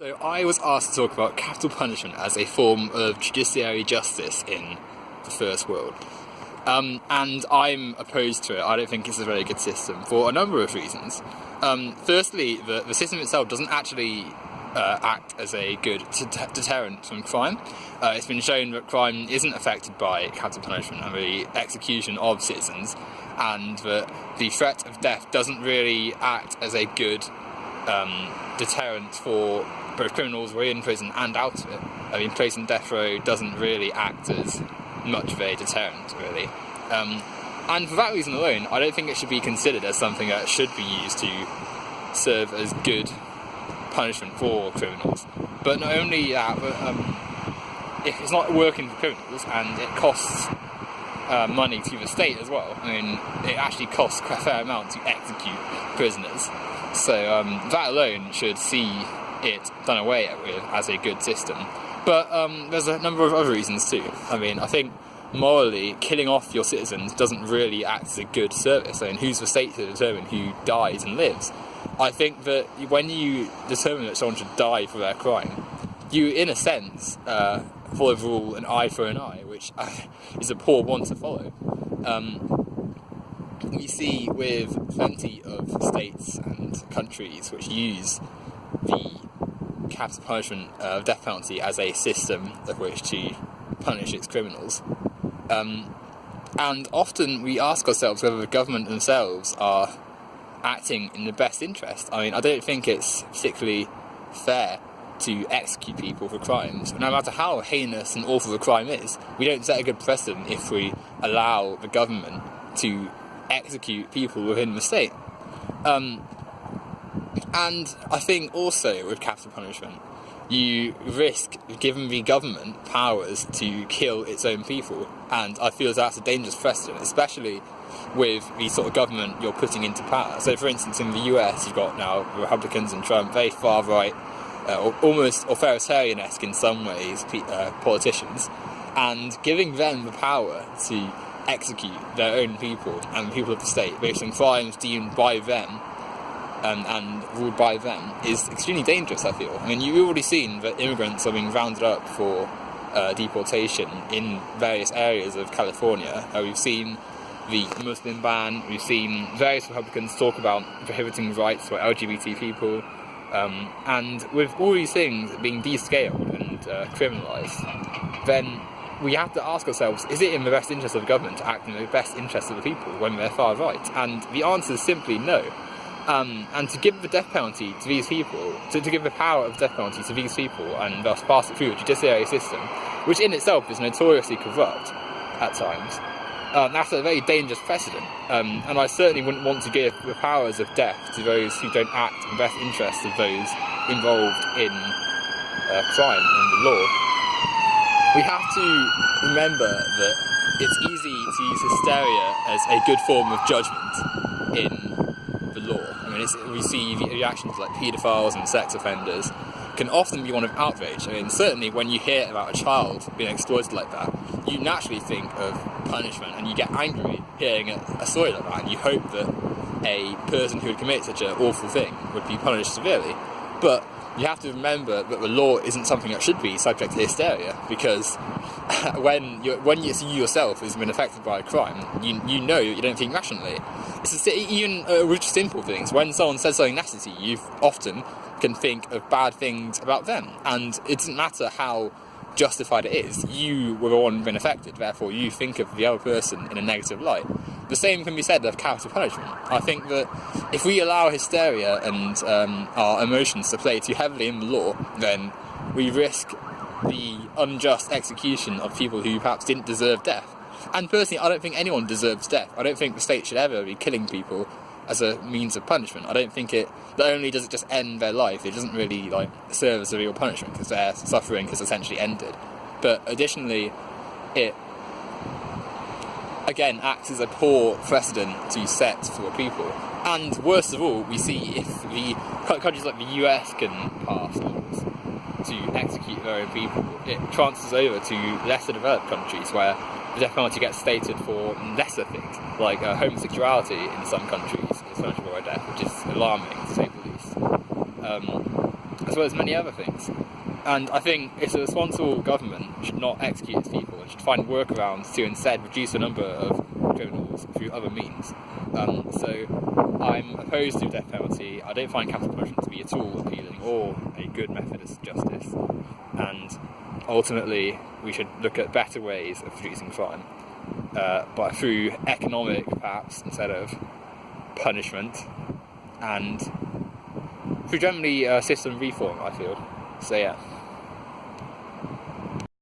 So I was asked to talk about capital punishment as a form of judiciary justice in the First World. And I'm opposed to it. I don't think it's a very good system for a number of reasons. Firstly, the system itself doesn't actually act as a good deterrent from crime. It's been shown that crime isn't affected by capital punishment and the execution of citizens, and that the threat of death doesn't really act as a good deterrent for both criminals who are in prison and out of it. I mean, place on death row doesn't really act as much of a deterrent, really. And for that reason alone, I don't think it should be considered as something that should be used to serve as good punishment for criminals. But not only that, but if it's not working for criminals and it costs money to the state as well. I mean, it actually costs a fair amount to execute prisoners. So that alone should see it done away with as a good system. But there's a number of other reasons too. I mean, I think morally, killing off your citizens doesn't really act as a good service. I mean, who's the state to determine who dies and lives? I think that when you determine that someone should die for their crime, you, in a sense, follow the rule an eye for an eye, which is a poor one to follow. We see with plenty of states and countries which use the capital punishment of death penalty as a system of which to punish its criminals. And often we ask ourselves whether the government themselves are acting in the best interest. I mean, I don't think it's particularly fair to execute people for crimes. No matter how heinous and awful the crime is, we don't set a good precedent if we allow the government to execute people within the state. And I think also with capital punishment, you risk giving the government powers to kill its own people, and I feel that's a dangerous precedent, especially with the sort of government you're putting into power. So for instance, in the US, you've got now Republicans and Trump, very far right, almost authoritarian-esque in some ways, politicians, and giving them the power to execute their own people and the people of the state based on crimes deemed by them and ruled by them is extremely dangerous, I feel. I mean, you've already seen that immigrants are being rounded up for deportation in various areas of California. We've seen the Muslim ban, we've seen various Republicans talk about prohibiting rights for LGBT people, and with all these things being descaled and criminalised, then we have to ask ourselves, is it in the best interest of the government to act in the best interest of the people when they're far right? And the answer is simply no. And to give the death penalty to these people, to give the power of death penalty to these people and thus pass it through a judiciary system, which in itself is notoriously corrupt at times, that's a very dangerous precedent. And I certainly wouldn't want to give the powers of death to those who don't act in the best interest of those involved in crime and the law. We have to remember that it's easy to use hysteria as a good form of judgment in the law. I mean, we see reactions like paedophiles and sex offenders can often be one of outrage. I mean, certainly when you hear about a child being exploited like that, you naturally think of punishment and you get angry hearing a story like that, and you hope that a person who would commit such an awful thing would be punished severely. But you have to remember that the law isn't something that should be subject to hysteria, because when you yourself has been affected by a crime, you know you don't think rationally. It's even with simple things. When someone says something nasty to you, you often can think of bad things about them, and it doesn't matter how justified it is. You were the one been affected, therefore you think of the other person in a negative light. The same can be said of capital punishment. I think that if we allow hysteria and our emotions to play too heavily in the law, then we risk the unjust execution of people who perhaps didn't deserve death. And personally, I don't think anyone deserves death. I don't think the state should ever be killing people as a means of punishment. I don't think not only does it just end their life, it doesn't really serve as a real punishment because their suffering has essentially ended. But additionally, it again acts as a poor precedent to set for people. And worst of all, we see if the countries like the US can pass laws to execute their own people, it transfers over to lesser developed countries where the death penalty gets stated for lesser things, like homosexuality in some countries is punishable by death, which is alarming to say the least. as well as many other things. And I think it's a responsible government should not execute its people and should find workarounds to instead reduce the number of criminals through other means. So I'm opposed to the death penalty. I don't find capital punishment to be at all appealing or a good method of justice. And ultimately, we should look at better ways of reducing crime, but through economic, perhaps, instead of punishment, and through generally system reform, I feel. So yeah.